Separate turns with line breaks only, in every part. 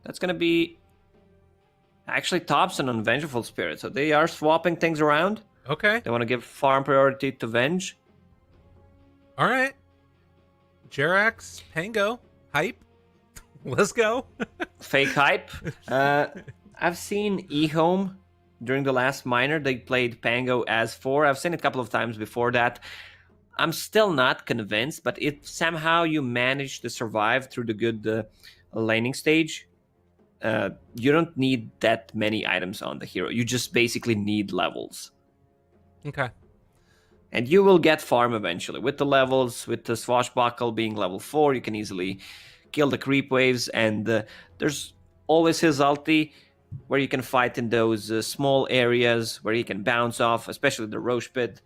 That's going to be actually Thompson on Vengeful Spirit. So they are swapping things around.
Okay.
They want to give farm priority to Venge.
All right. Jerax, Pango, hype. Let's go.
Fake hype. I've seen eHome during the last minor. They played Pango as 4. I've seen it a couple of times before that. I'm still not convinced, but if somehow you manage to survive through the good laning stage, you don't need that many items on the hero. You just basically need levels.
Okay.
And you will get farm eventually. With the levels, with the Swashbuckle being level 4, you can easily kill the creep waves. And there's always his ulti, where you can fight in those small areas where he can bounce off, especially the Roche Pit.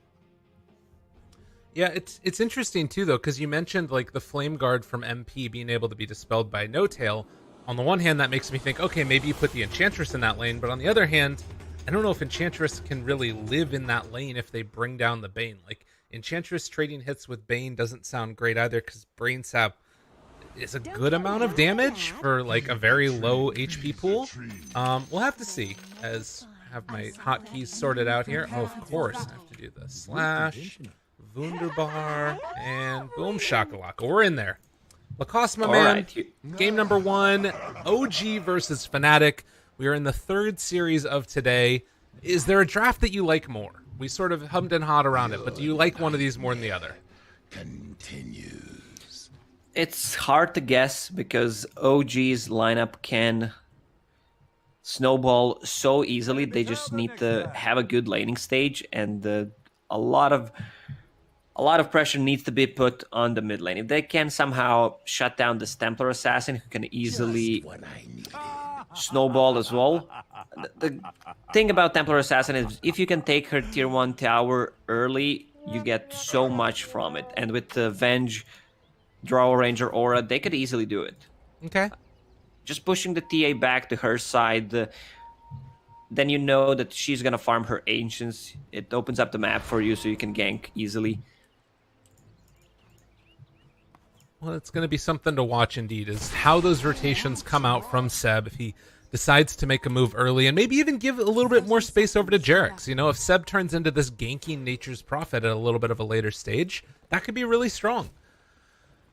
Yeah, it's interesting too though, because you mentioned like the Flame Guard from MP being able to be dispelled by No Tail. On the one hand, that makes me think, okay, maybe you put the Enchantress in that lane, but on the other hand, I don't know if Enchantress can really live in that lane if they bring down the Bane. Like, Enchantress trading hits with Bane doesn't sound great either, because Brain Sap is a good amount of damage for like a very low HP pool. We'll have to see, as I have my hotkeys sorted out here. Oh, of course, I have to do the slash, Wunderbar, and boom shakalaka. We're in there. Lacoste, my man. Right. Game number 1, OG versus Fnatic. We are in the 3rd series of today. Is there a draft that you like more? We sort of hummed and hawed around it, but do you like one of these more than the other?
Continues.
It's hard to guess because OG's lineup can snowball so easily. They just need to have a good laning stage, and a lot of pressure needs to be put on the mid lane. If they can somehow shut down this Templar Assassin, who can easily snowball as well. The thing about Templar Assassin is if you can take her tier 1 tower early, you get so much from it. And with the Venge, Draw Ranger Aura, they could easily do it.
Okay.
Just pushing the TA back to her side, then you know that she's going to farm her Ancients. It opens up the map for you so you can gank easily.
Well, it's going to be something to watch indeed, is how those rotations come out from Seb if he decides to make a move early, and maybe even give a little bit more space over to Jerax. You know, if Seb turns into this ganking Nature's Prophet at a little bit of a later stage, that could be really strong.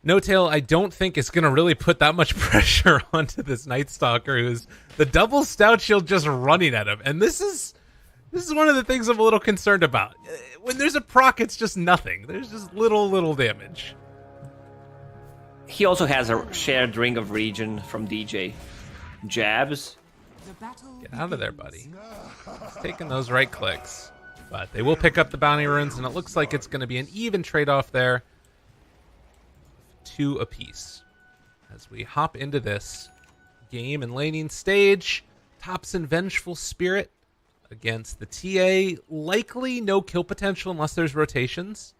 No Tail, I don't think is going to really put that much pressure onto this Night Stalker, who's the double Stout Shield just running at him. And this is one of the things I'm a little concerned about. When there's a proc, it's just nothing. There's just little damage.
He also has a shared Ring of Regen from DJ. Jabs.
Get out of there, buddy. He's taking those right clicks. But they will pick up the bounty runes, and it looks like it's going to be an even trade-off there. 2 apiece. As we hop into this game and laning stage, Thompson Vengeful Spirit against the TA. Likely no kill potential unless there's rotations.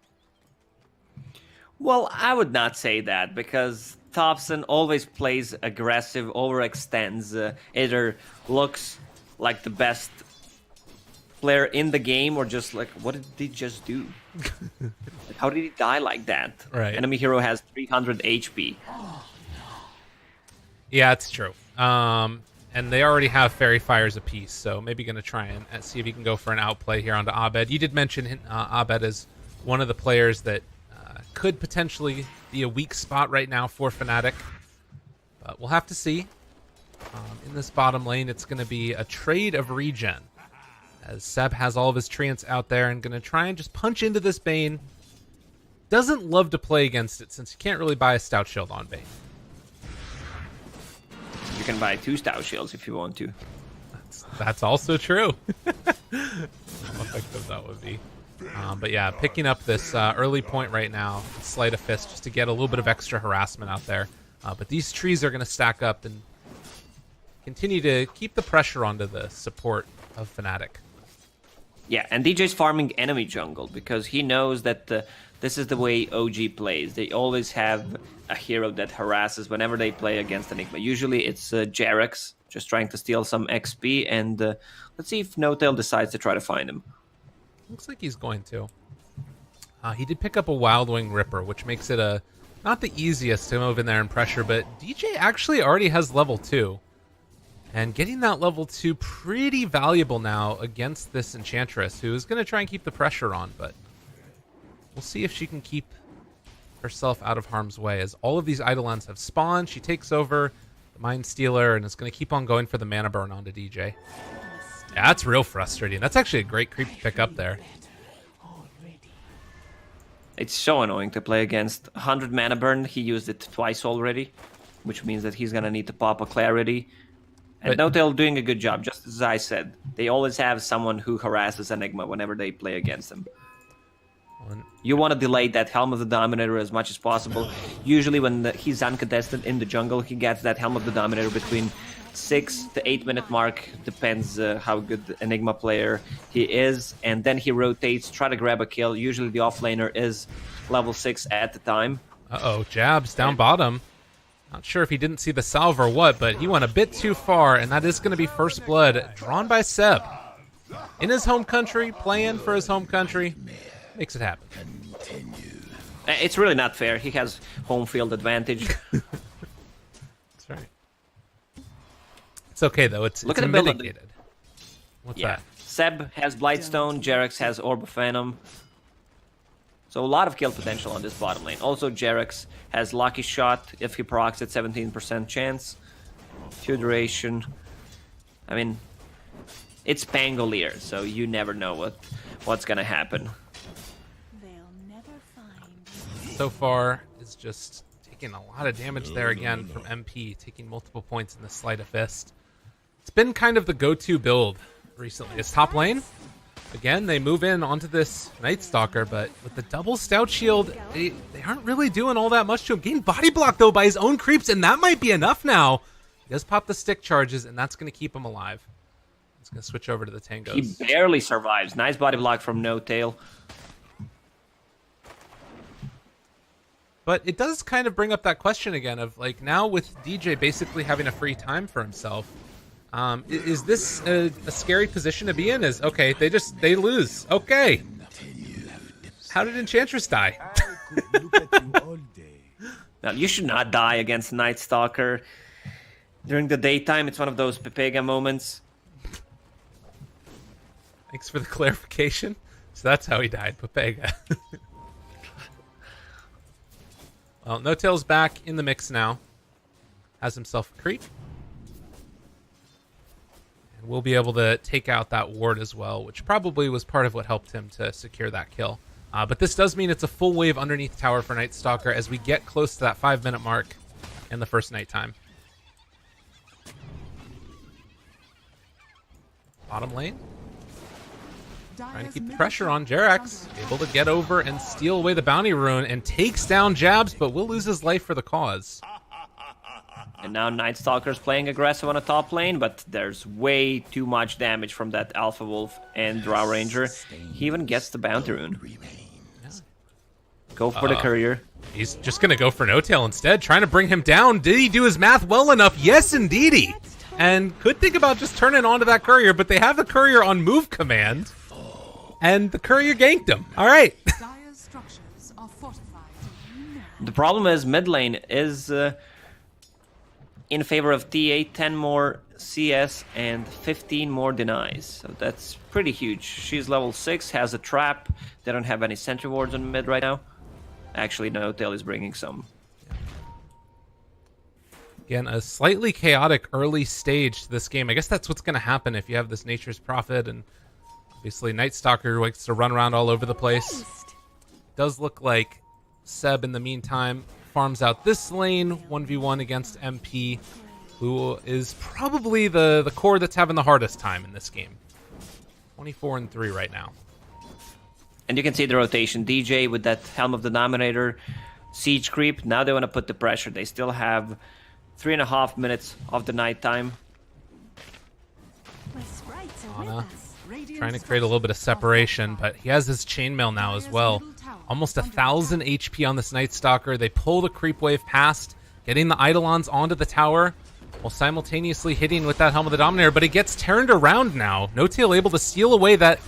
Well, I would not say that, because Thompson always plays aggressive, overextends, either looks like the best player in the game or just like, what did he just do? Like, how did he die like that?
Right.
Enemy hero has 300 HP.
Yeah, it's true. And they already have Fairy Fires apiece, so maybe going to try and see if he can go for an outplay here onto Abed. You did mention Abed as one of the players that could potentially be a weak spot right now for Fnatic. But we'll have to see. In this bottom lane, it's going to be a trade of regen, as Seb has all of his treants out there and going to try and just punch into this Bane. Doesn't love to play against it, since you can't really buy a Stout Shield on Bane.
You can buy 2 Stout Shields if you want to.
That's also true. How effective that would be. But yeah, picking up this early point right now, Sleight of Fist, just to get a little bit of extra harassment out there. But these trees are going to stack up and continue to keep the pressure onto the support of Fnatic.
Yeah, and DJ's farming enemy jungle because he knows that this is the way OG plays. They always have a hero that harasses whenever they play against Enigma. Usually it's Jerax, just trying to steal some XP, and let's see if No Tail decides to try to find him.
Looks like he's going to. He did pick up a Wild Wing Ripper, which makes it not the easiest to move in there and pressure, but DJ actually already has level 2. And getting that level 2 pretty valuable now against this Enchantress, who is going to try and keep the pressure on, but we'll see if she can keep herself out of harm's way. As all of these Eidolons have spawned, she takes over the Mind Stealer and is going to keep on going for the mana burn onto DJ. Yeah, that's real frustrating. That's actually a great creep to pick up there.
It's so annoying to play against. 100 mana burn, he used it twice already, which means that he's going to need to pop a Clarity. And Notail doing a good job, just as I said. They always have someone who harasses Enigma whenever they play against him. You want to delay that Helm of the Dominator as much as possible. Usually when he's uncontested in the jungle, he gets that Helm of the Dominator between 6 to 8 minute mark. Depends how good the Enigma player he is. And then he rotates, try to grab a kill. Usually the offlaner is level 6 at the time.
Uh-oh, jabs down bottom. Not sure if he didn't see the salve or what, but he went a bit too far, and that is going to be first blood drawn by Seb. In his home country, playing for his home country, makes it happen.
It's really not fair. He has home field advantage.
That's right. It's okay, though. It's mitigated. What's that?
Seb has Blightstone, Jerax has Orb of Phantom. So a lot of kill potential on this bottom lane. Also, Jerax has Lucky Shot if he procs at 17% chance. 2 duration. I mean, it's Pangolier, so you never know what's gonna happen.
So far, is just taking a lot of damage there again from MP, taking multiple points in the Sleight of Fist. It's been kind of the go-to build recently. It's top lane. Again, they move in onto this Night Stalker, but with the double Stout Shield, they aren't really doing all that much to him. Getting body blocked, though, by his own creeps, and that might be enough now. He does pop the stick charges, and that's going to keep him alive. He's going to switch over to the Tangos.
He barely survives. Nice body block from Notail.
But it does kind of bring up that question again of, like, now with DJ basically having a free time for himself, is this a scary position to be in? Is, okay, they lose. Okay. How did Enchantress die?
Now, you should not die against Night Stalker. During the daytime, it's one of those Pepega moments.
Thanks for the clarification. So that's how he died, Pepega. Well, Notail's back in the mix now. Has himself a creep. And we'll be able to take out that ward as well, which probably was part of what helped him to secure that kill. But this does mean it's a full wave underneath tower for Night Stalker as we get close to that 5-minute mark in the first nighttime. Bottom lane. Trying to keep the pressure on. Jerax able to get over and steal away the bounty rune and takes down Jabs, but will lose his life for the cause.
And now Night Stalker's playing aggressive on a top lane, but there's way too much damage from that Alpha Wolf and Drow Ranger. He even gets the bounty rune. Yeah. Go for the courier.
He's just going to go for Notail instead, trying to bring him down. Did he do his math well enough? Yes, indeedy. And could think about just turning onto that courier, but they have the courier on move command. And the courier ganked him. All right.
The problem is mid lane is in favor of TA, 10 more CS and 15 more denies. So that's pretty huge. She's level 6, has a trap. They don't have any sentry wards on mid right now. Actually, Notail is bringing some.
Again, a slightly chaotic early stage to this game. I guess that's what's going to happen if you have this Nature's Prophet and obviously Night Stalker likes to run around all over the place. Does look like Seb in the meantime farms out this lane 1v1 against MP, who is probably the core that's having the hardest time in this game. 24-3 right now.
And you can see the rotation. DJ with that Helm of the Dominator, Siege Creep. Now they want to put the pressure. They still have 3.5 minutes of the nighttime.
Ana trying to create a little bit of separation, but he has his chainmail now as well. Almost 1,000 HP on this Night Stalker. They pull the creep wave past, getting the Eidolons onto the tower, while simultaneously hitting with that Helm of the Dominator, but it gets turned around now. Notail able to steal away that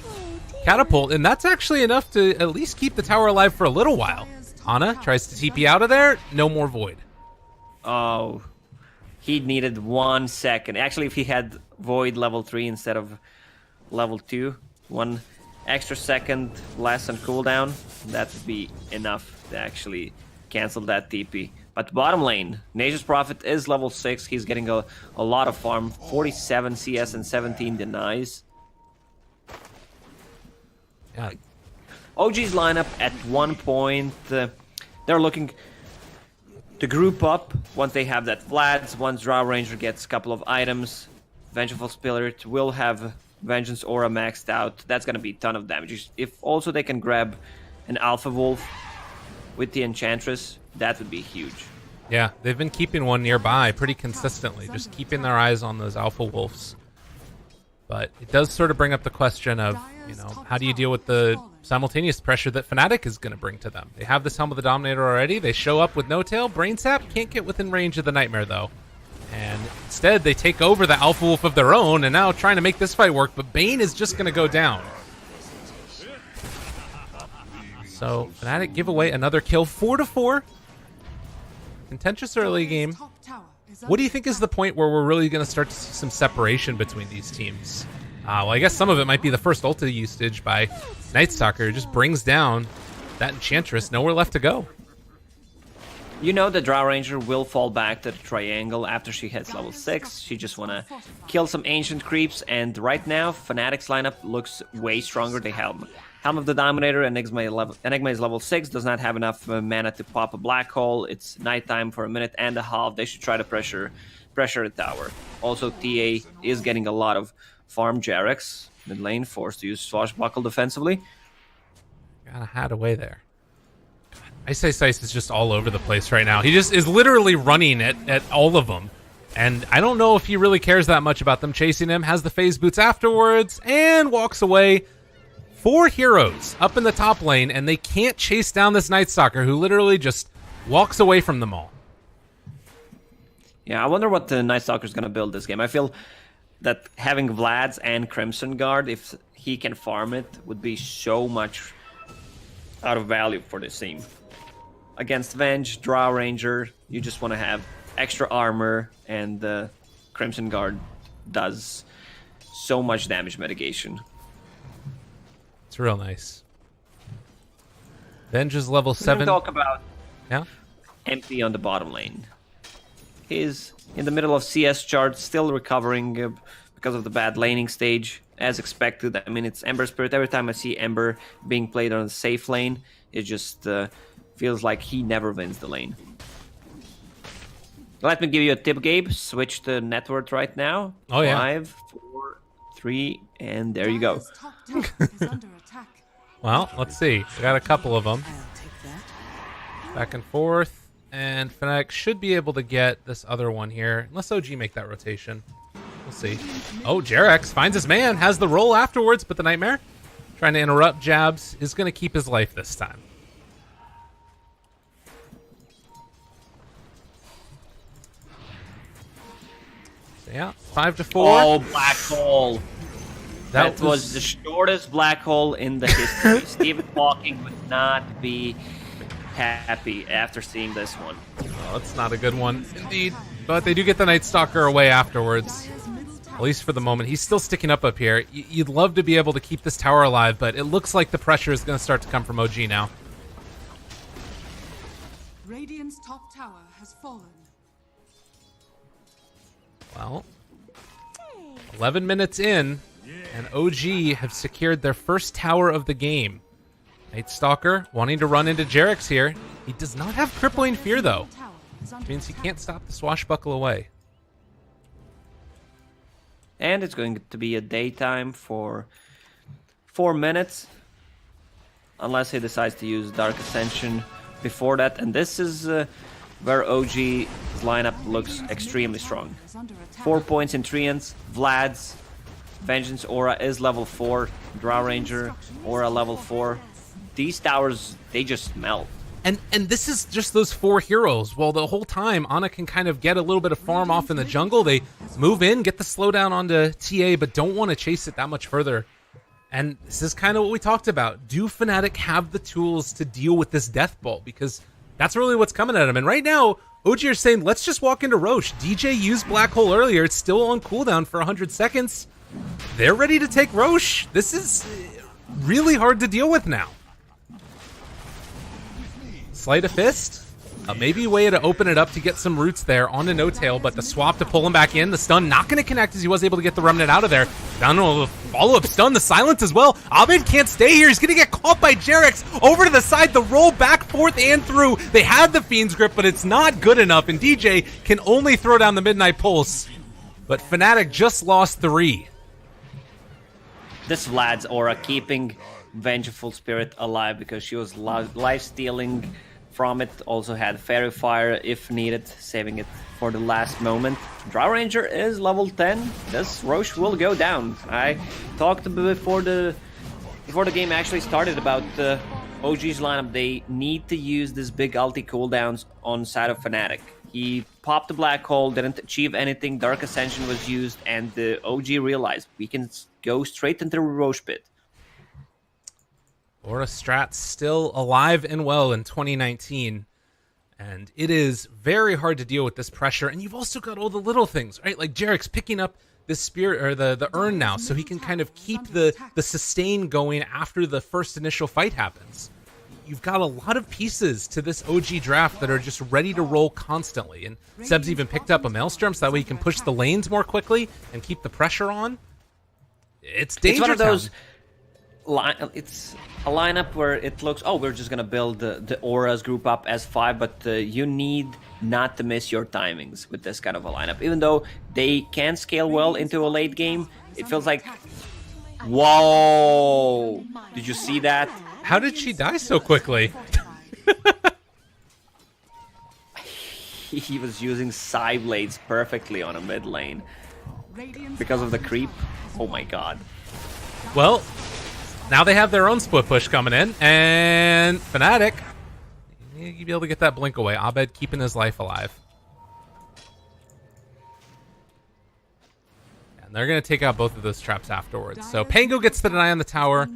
catapult, and that's actually enough to at least keep the tower alive for a little while. Ana tries to TP out of there. No more Void.
Oh, he needed 1 second. Actually, if he had Void level 3 instead of level 2, 1 extra second less on cooldown, that would be enough to actually cancel that TP. But bottom lane, Nature's Prophet is level 6. He's getting a lot of farm. 47 CS and 17 denies.
Yeah.
OG's lineup at one point, they're looking to group up once they have that Vlad's. Once Drow Ranger gets a couple of items, Vengeful Spirit will have Vengeance Aura maxed out. That's going to be a ton of damage. If also they can grab an Alpha Wolf with the Enchantress, that would be huge.
Yeah, they've been keeping one nearby pretty consistently, just keeping their eyes on those Alpha Wolves. But it does sort of bring up the question of, how do you deal with the simultaneous pressure that Fnatic is going to bring to them? They have this Helm of the Dominator already. They show up with no tail. Brain Sap can't get within range of the Nightmare, though. And instead, they take over the Alpha Wolf of their own and now trying to make this fight work. But Bane is just going to go down. So Fnatic give away another kill. 4-4. Contentious early game. What do you think is the point where we're really going to start to see some separation between these teams? Well, I guess some of it might be the first ulti usage by Night Stalker. Who just brings down that Enchantress. Nowhere left to go.
You know the Drow Ranger will fall back to the triangle after she hits level 6. She just want to kill some ancient creeps. And right now, Fnatic's lineup looks way stronger. They have Helm of the Dominator. Enigma is level 6. Does not have enough mana to pop a black hole. It's nighttime for a minute and a half. They should try to pressure the tower. Also, TA is getting a lot of farm. Jerax, mid lane, forced to use Swashbuckle defensively.
Gotta hide away there. iceiceice is just all over the place right now. He just is literally running at all of them. And I don't know if he really cares that much about them chasing him. Has the phase boots afterwards and walks away. 4 heroes up in the top lane, and they can't chase down this Night Stalker who literally just walks away from them all.
Yeah, I wonder what the Night Stalker is going to build this game. I feel that having Vlad's and Crimson Guard, if he can farm it, would be so much out of value for this team. Against Venge, Drow Ranger, you just want to have extra armor, and the Crimson Guard does so much damage mitigation.
It's real nice. Venge is level 7.
We're talk about
yeah?
MP on the bottom lane. He's in the middle of CS chart, still recovering because of the bad laning stage, as expected. I mean, it's Ember Spirit. Every time I see Ember being played on a safe lane, it just feels like he never wins the lane. Let me give you a tip, Gabe. Switch the net worth right now.
Oh, yeah.
5, 4, 3, and there you go.
Well, let's see. We got a couple of them. Back and forth. And Fnatic should be able to get this other one here. Unless OG make that rotation. We'll see. Oh, Jerax finds his man. Has the roll afterwards, but the Nightmare, trying to interrupt jabs, is going to keep his life this time. So yeah, 5-4.
Oh, black hole.
That
was the shortest black hole in the history. Stephen Hawking would not be happy after seeing this one.
Oh, that's not a good one, indeed. But they do get the Night Stalker away afterwards. At least for the moment. He's still sticking up here. You'd love to be able to keep this tower alive, but it looks like the pressure is going to start to come from OG now.
Radiant's top tower has fallen.
Well, 11 minutes in, and OG have secured their first tower of the game. Night Stalker wanting to run into Jerax here. He does not have Crippling Fear, though. Which means he can't stop the Swashbuckle away.
And it's going to be a daytime for 4 minutes. Unless he decides to use Dark Ascension before that. And this is where OG's lineup looks extremely strong. 4 points in Treants, Vlad's, Vengeance Aura is level 4, Drow Ranger, Aura level 4. These towers, they just melt.
And this is just those 4 heroes. Well, the whole time, Ana can kind of get a little bit of farm off in the jungle. They move in, get the slowdown onto TA, but don't want to chase it that much further. And this is kind of what we talked about. Do Fnatic have the tools to deal with this Death Bolt? Because that's really what's coming at them. And right now, OG are saying, let's just walk into Roche. DJ used Black Hole earlier. It's still on cooldown for 100 seconds. They're ready to take Roche. This is really hard to deal with now. Sleight of Fist. Maybe a way to open it up to get some roots there onto No Tail, but the swap to pull him back in. The stun not going to connect as he was able to get the Remnant out of there. Down to the follow-up stun, the silence as well. Abed can't stay here. He's going to get caught by Jerax. Over to the side, the roll back, forth, and through. They had the Fiend's Grip, but it's not good enough, and DJ can only throw down the Midnight Pulse. But Fnatic just lost 3.
This Vlad's aura keeping Vengeful Spirit alive because she was life-stealing from it. Also had Fairy Fire if needed, saving it for the last moment. Drow Ranger is level 10. This Roche will go down. I talked before the game actually started about the OG's lineup. They need to use this big ulti cooldowns on side of Fnatic. He popped the Black Hole, didn't achieve anything. Dark Ascension was used, and the OG realized we can go straight into the Roche pit.
Aura Strat still alive and well in 2019, and it is very hard to deal with this pressure. And you've also got all the little things, right? Like Jerax picking up this spirit or the urn now, so he can kind of keep the sustain going after the first initial fight happens. You've got a lot of pieces to this OG draft that are just ready to roll constantly. And Seb's even picked up a Maelstrom, so that way he can push the lanes more quickly and keep the pressure on. It's danger.
It's one of those. It's a lineup where it looks, oh, we're just gonna build the auras group up as 5, but you need not to miss your timings with this kind of a lineup. Even though they can scale well into a late game, it feels like, whoa! Did you see that?
How did she die so quickly?
He was using Psy Blades perfectly on a mid lane because of the creep. Oh my god.
Well, now they have their own split push coming in, and Fnatic, you'll be able to get that blink away. Abed keeping his life alive. And they're going to take out both of those traps afterwards. So Pango gets the deny on the tower.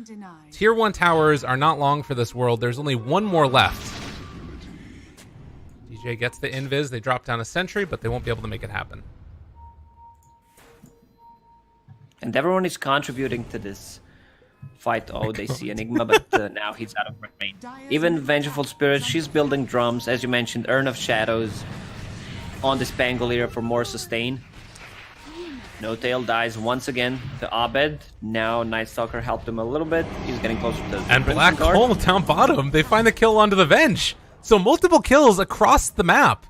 Tier 1 towers are not long for this world. There's only one more left. DJ gets the invis. They drop down a sentry, but they won't be able to make it happen.
And everyone is contributing to this fight. Oh, they see Enigma, but now he's out of range. Even Vengeful Spirit, she's building drums. As you mentioned, Urn of Shadows on this Pangolier for more sustain. No Tail dies once again to Abed. Now Night Stalker helped him a little bit. He's getting closer to the
and Black Hole down bottom. They find the kill onto the Venge. So multiple kills across the map.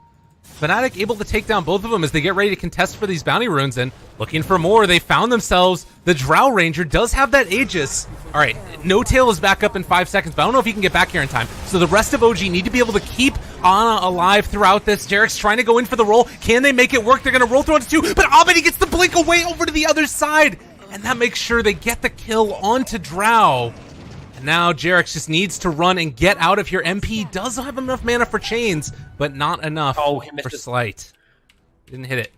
Fnatic able to take down both of them as they get ready to contest for these bounty runes, and looking for more. They found themselves. The Drow Ranger does have that Aegis. All right, No Tail is back up in 5 seconds, but I don't know if he can get back here in time. So the rest of OG need to be able to keep Ana alive throughout this. Jerax trying to go in for the roll. Can they make it work? They're going to roll through onto 2, but Abed gets the blink away over to the other side, and that makes sure they get the kill onto Drow. And now Jerax just needs to run and get out of here. MP does have enough mana for chains, but not enough for Slight. Didn't hit it.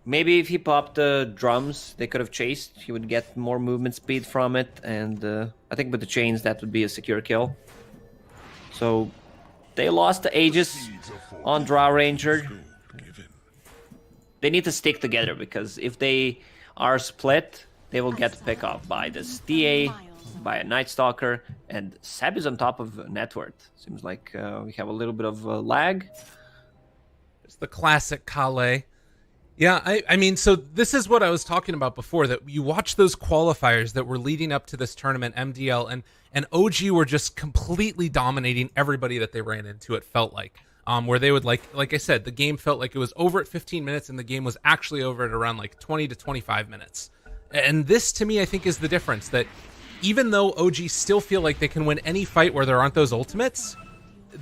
Maybe if he popped the drums, they could have chased. He would get more movement speed from it, and I think with the chains, that would be a secure kill. So they lost the Aegis on Drow Ranger. They need to stick together, because if they are split, they will get picked off by this TA, by a Night Stalker, and Seb is on top of Network. Seems like we have a little bit of lag.
It's the classic Kale. Yeah, I mean, so this is what I was talking about before, that you watch those qualifiers that were leading up to this tournament, MDL, and OG were just completely dominating everybody that they ran into, it felt like. Where they would, like I said, the game felt like it was over at 15 minutes, and the game was actually over at around like 20 to 25 minutes. And this, to me, I think is the difference, that even though OG still feel like they can win any fight where there aren't those ultimates,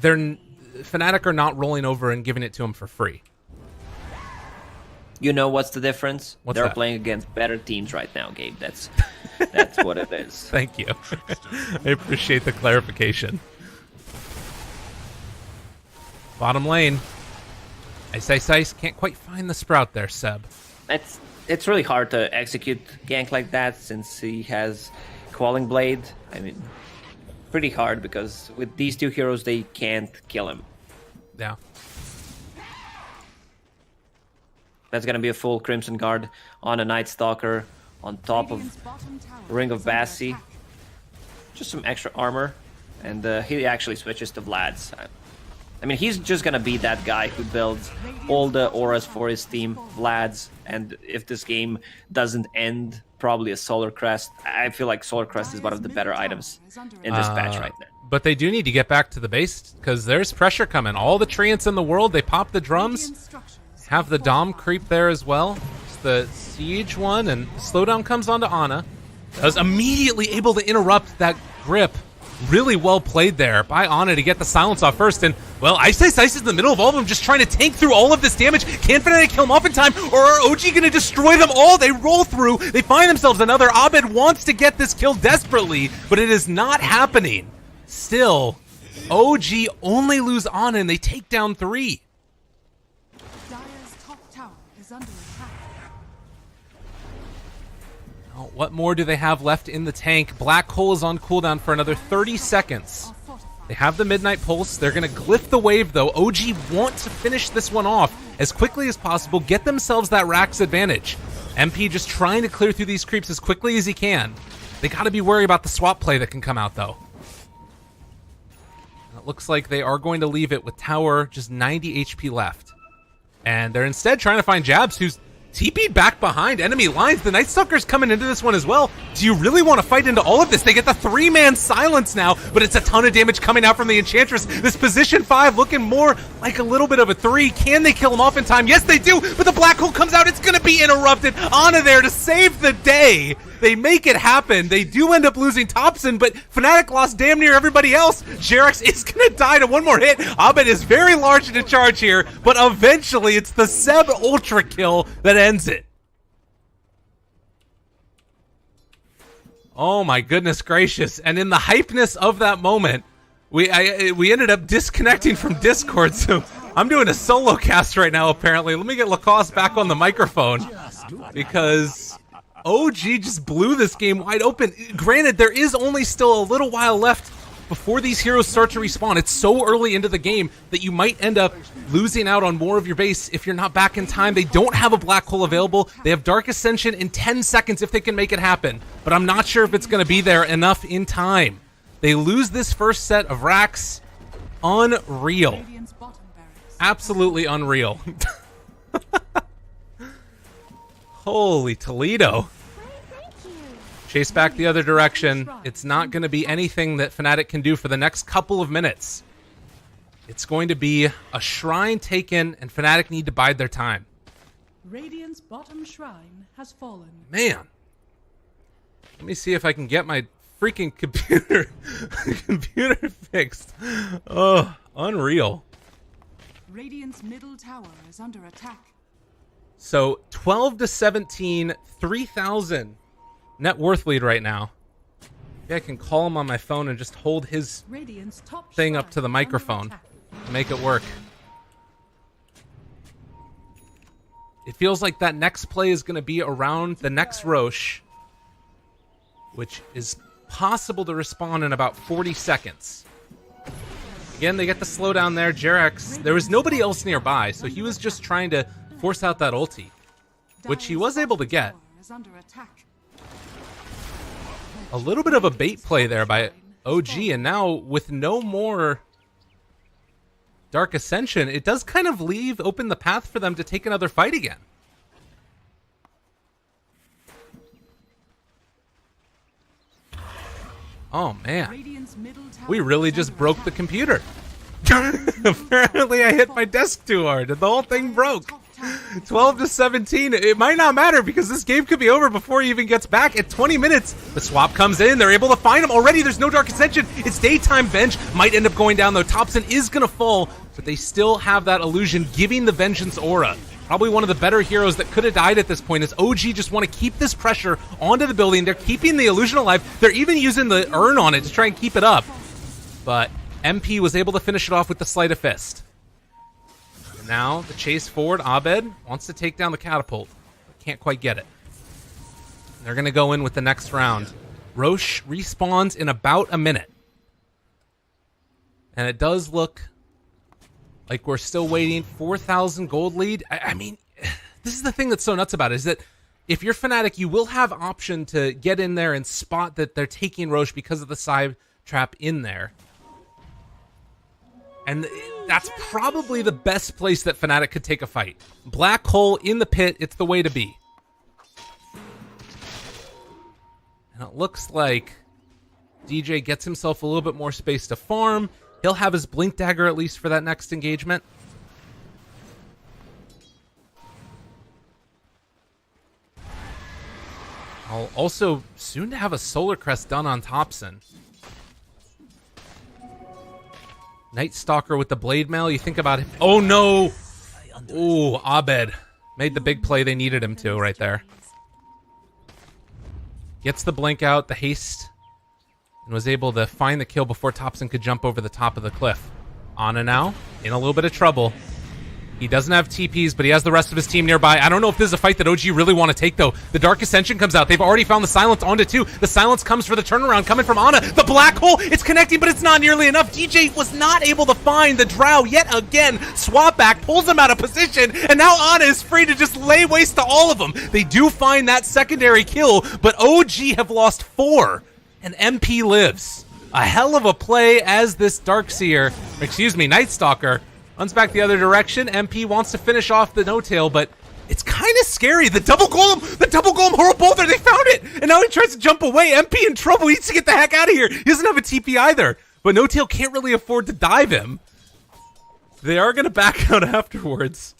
Fnatic are not rolling over and giving it to them for free.
You know what's the difference? They're
that?
playing against better teams right now, Gabe. That's what it is.
Thank you. I appreciate the clarification. Bottom lane. iceiceice can't quite find the Sprout there, Seb.
It's really hard to execute gank like that since he has Quelling Blade. I mean, pretty hard, because with these two heroes, they can't kill him.
Yeah.
That's going to be a full Crimson Guard on a Night Stalker on top of Ring of Bassi. Just some extra armor. And he actually switches to Vlad's. I mean, he's just going to be that guy who builds all the auras for his team, Vlad's. And if this game doesn't end, probably a Solar Crest. I feel like Solar Crest is one of the better items in this patch right now.
But they do need to get back to the base, because there's pressure coming. All the treants in the world, they pop the drums. Have the Dom creep there as well. It's the Siege one, and slowdown comes onto Ana. Was immediately able to interrupt that grip. Really well played there by Ana to get the silence off first. And, well, iceiceice is in the middle of all of them, just trying to tank through all of this damage. Can Fnatic kill him off in time, or are OG going to destroy them all? They roll through. They find themselves another. Abed wants to get this kill desperately, but it is not happening. Still, OG only lose Ana, and they take down 3.
Dire's top tower is under attack.
Oh, what more do they have left in the tank? Black Hole is on cooldown for another 30 seconds. They have the Midnight Pulse. They're going to glyph the wave, though. OG want to finish this one off as quickly as possible, get themselves that Rax advantage. MP just trying to clear through these creeps as quickly as he can. They got to be worried about the swap play that can come out, though. It looks like they are going to leave it with Tower just 90 HP left. And they're instead trying to find Jabs, who's TP'd back behind enemy lines. The Night Stalker's coming into this one as well. Do you really want to fight into all of this? They get the 3-man silence now, but it's a ton of damage coming out from the Enchantress. This position 5 looking more like a little bit of a 3. Can they kill him off in time? Yes, they do, but the Black Hole comes out. It's going to be interrupted. Ana there to save the day. They make it happen. They do end up losing Thompson, but Fnatic lost damn near everybody else. Jerax is going to die to one more hit. Abed is very large in charge here, but eventually it's the Seb Ultra kill that ends it. Oh my goodness gracious. And in the hypeness of that moment, we ended up disconnecting from Discord, so I'm doing a solo cast right now apparently. Let me get Lacoste back on the microphone, because OG just blew this game wide open. Granted, there is only still a little while left before these heroes start to respawn. It's so early into the game that you might end up losing out on more of your base if you're not back in time. They don't have a Black Hole available. They have Dark Ascension in 10 seconds if they can make it happen, but I'm not sure if it's going to be there enough in time. They lose this first set of Rax. Unreal. Absolutely unreal. Holy Toledo. Chase back the other direction. It's not going to be anything that Fnatic can do for the next couple of minutes. It's going to be a shrine taken, and Fnatic need to bide their time.
Radiant's bottom shrine has fallen.
Man. Let me see if I can get my freaking computer fixed. Oh, unreal.
Radiant's middle tower is under attack.
So 12-17, 3,000 net worth lead right now. Maybe I can call him on my phone and just hold his thing up to the microphone to make it work. It feels like that next play is going to be around the next Roche, which is possible to respawn in about 40 seconds. Again, they get the slowdown there. Jerax, there was nobody else nearby, so he was just trying to force out that ulti, which he was able to get. A little bit of a bait play there by OG, and now with no more Dark Ascension, it does kind of open the path for them to take another fight again. Oh man, we really just broke the computer. Apparently I hit my desk too hard and the whole thing broke. 12-17. It might not matter because this game could be over before he even gets back. At 20 minutes, the swap comes in. They're able to find him already. There's no Dark Ascension. It's daytime. Venge might end up going down, though. Thompson is going to fall, but they still have that illusion giving the Vengeance aura. Probably one of the better heroes that could have died at this point, as OG just want to keep this pressure onto the building. They're keeping the illusion alive. They're even using the urn on it to try and keep it up. But MP was able to finish it off with the Sleight of Fist. And now the chase forward. Abed wants to take down the catapult, but can't quite get it. They're going to go in with the next round. Roche respawns in about a minute. And it does look like we're still waiting. 4,000 gold lead. I mean, this is the thing that's so nuts about it, is that if you're Fnatic, you will have option to get in there and spot that they're taking Roche because of the side trap in there. And that's probably the best place that Fnatic could take a fight. Black hole in the pit, it's the way to be. And it looks like DJ gets himself a little bit more space to farm. He'll have his Blink Dagger at least for that next engagement. I'll also soon to have a Solar Crest done on Thompson. Night Stalker with the Blade Mail, you think about it. Oh no! Ooh, Abed. Made the big play they needed him to right there. Gets the blink out, the haste, and was able to find the kill before Thompson could jump over the top of the cliff. Ana now, in a little bit of trouble. He doesn't have TPs, but he has the rest of his team nearby. I don't know if this is a fight that OG really want to take, though. The Dark Ascension comes out. They've already found the Silence onto 2. The Silence comes for the turnaround coming from Ana. The Black Hole, it's connecting, but it's not nearly enough. DJ was not able to find the Drow yet again. Swap back, pulls him out of position, and now Ana is free to just lay waste to all of them. They do find that secondary kill, but OG have lost 4, and MP lives. A hell of a play as this Darkseer, Night Stalker, runs back the other direction. MP wants to finish off the no-tail, but it's kind of scary. The double golem Horror Boulder, they found it! And now he tries to jump away. MP in trouble. He needs to get the heck out of here. He doesn't have a TP either. But no-tail can't really afford to dive him. They are going to back out afterwards.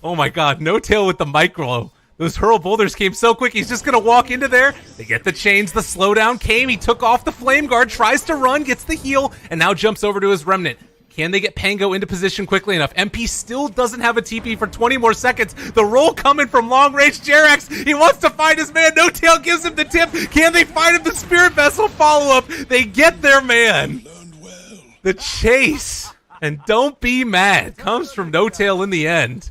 Oh my god, no-tail with the micro. Those hurl boulders came so quick, he's just going to walk into there. They get the chains, the slowdown came. He took off the flame guard, tries to run, gets the heal, and now jumps over to his remnant. Can they get Pango into position quickly enough? MP still doesn't have a TP for 20 more seconds. The roll coming from long range. Jerax, he wants to find his man. No Tail gives him the tip. Can they find him? The Spirit Vessel follow-up. They get their man. The chase, and don't be mad, comes from No Tail in the end.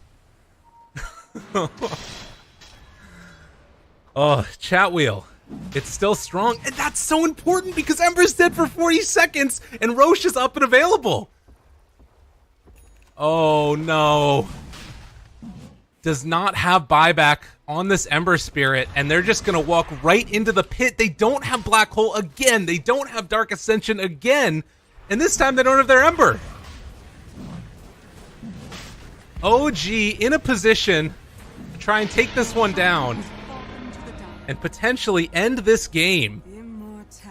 Oh, chat wheel. It's still strong, and that's so important because Ember's dead for 40 seconds, and Roche is up and available. Oh, no. Does not have buyback on this Ember Spirit, and they're just going to walk right into the pit. They don't have Black Hole again. They don't have Dark Ascension again, and this time they don't have their Ember. OG in a position to try and take this one down and potentially end this game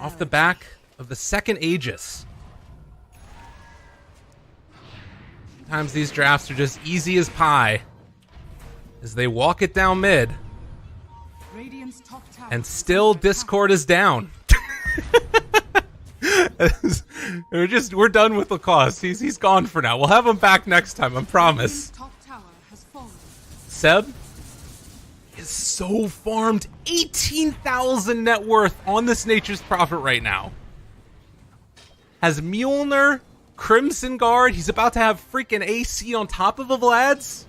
off the back of the second Aegis. Sometimes these drafts are just easy as pie as they walk it down mid. And still Discord is down. We're done with Lacoste. He's gone for now. We'll have him back next time, I promise. Seb is so farmed. 18,000 net worth on this Nature's Prophet right now. Has Mjolnir, Crimson Guard. He's about to have freaking AC on top of a Vlad's.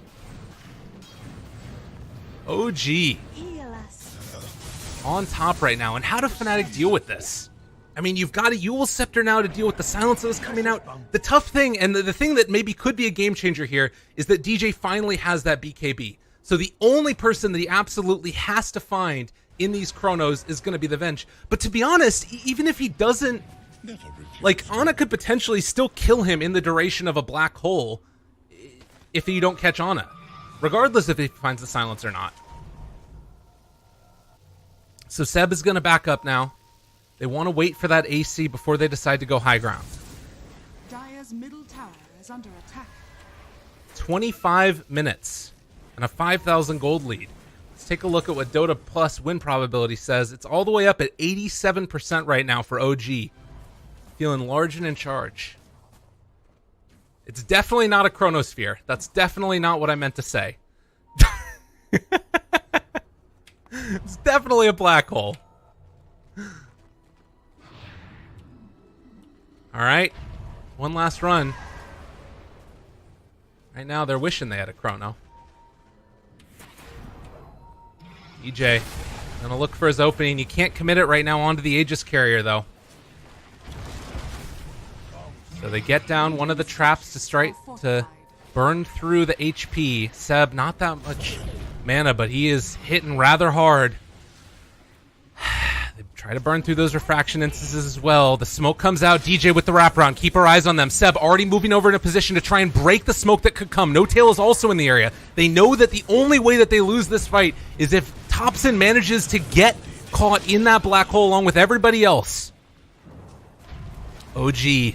OG on top right now. And how do Fnatic deal with this? I mean, you've got a Yule Scepter now to deal with the silence that was coming out. The tough thing, and the thing that maybe could be a game changer here, is that DJ finally has that BKB. So the only person that he absolutely has to find in these chronos is going to be the Venge. But to be honest, even if he doesn't, like, Ana could potentially still kill him in the duration of a Black Hole if you don't catch Ana, regardless if he finds the silence or not. So Seb is going to back up now. They want to wait for that AC before they decide to go high ground.
Dire's middle tower is under attack.
25 minutes and a 5,000 gold lead. Let's take a look at what Dota Plus win probability says. It's all the way up at 87% right now for OG. Feeling large and in charge. It's definitely not a chronosphere. That's definitely not what I meant to say. It's definitely a black hole. All right, one last run. Right now, they're wishing they had a chrono. EJ gonna look for his opening. You can't commit it right now onto the Aegis carrier, though. So they get down one of the traps to strike to burn through the HP. Seb, not that much mana, but he is hitting rather hard. They try to burn through those refraction instances as well. The smoke comes out. DJ with the wraparound. Keep our eyes on them. Seb already moving over in a position to try and break the smoke that could come. No Tail is also in the area. They know that the only way that they lose this fight is if Thompson manages to get caught in that black hole along with everybody else. OG,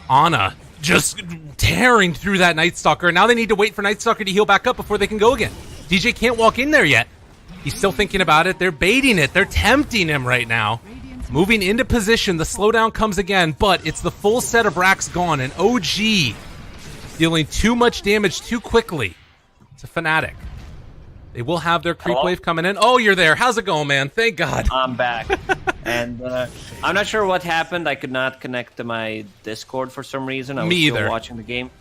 Ana, just tearing through that Night Stalker. Now they need to wait for Night Stalker to heal back up before they can go again. DJ can't walk in there yet. He's still thinking about it. They're baiting it. They're tempting him right now. Moving into position. The slowdown comes again, but it's the full set of racks gone, and OG dealing too much damage too quickly to Fnatic. They will have their creep wave coming in. Oh, you're there. How's it going, man? Thank God.
I'm back. And I'm not sure what happened. I could not connect to my Discord for some reason. I was still watching the game.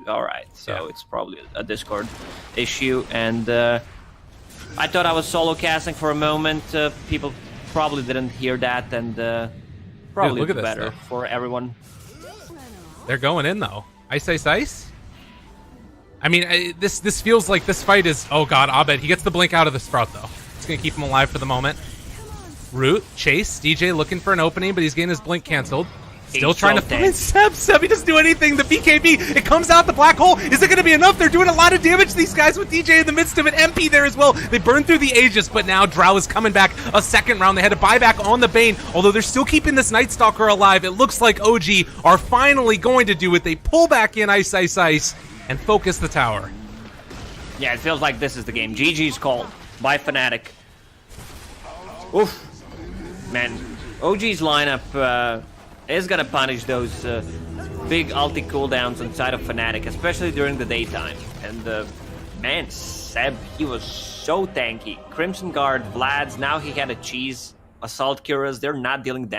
All right. So it's probably a Discord issue. And I thought I was solo casting for a moment. People probably didn't hear that, and probably better for everyone.
They're going in, though. Ice. I mean, this feels like this fight is... Oh, God, Abed. He gets the blink out of the Sprout, though. It's going to keep him alive for the moment. Root, Chase, DJ looking for an opening, but he's getting his blink canceled. Still trying to find Seb. Seb, he doesn't do anything. The BKB, it comes out the black hole. Is it going to be enough? They're doing a lot of damage to these guys with DJ in the midst of an MP there as well. They burn through the Aegis, but now Drow is coming back a second round. They had to buy back on the Bane, although they're still keeping this Night Stalker alive. It looks like OG are finally going to do it. They pull back in Ice, and focus the tower.
Yeah, it feels like this is the game. GG's called by Fnatic. Oof. Man, OG's lineup is going to punish those big ulti cooldowns inside of Fnatic, especially during the daytime. And, man, Seb, he was so tanky. Crimson Guard, Vlad's, now he had a Cheese, Assault Curas, they're not dealing damage.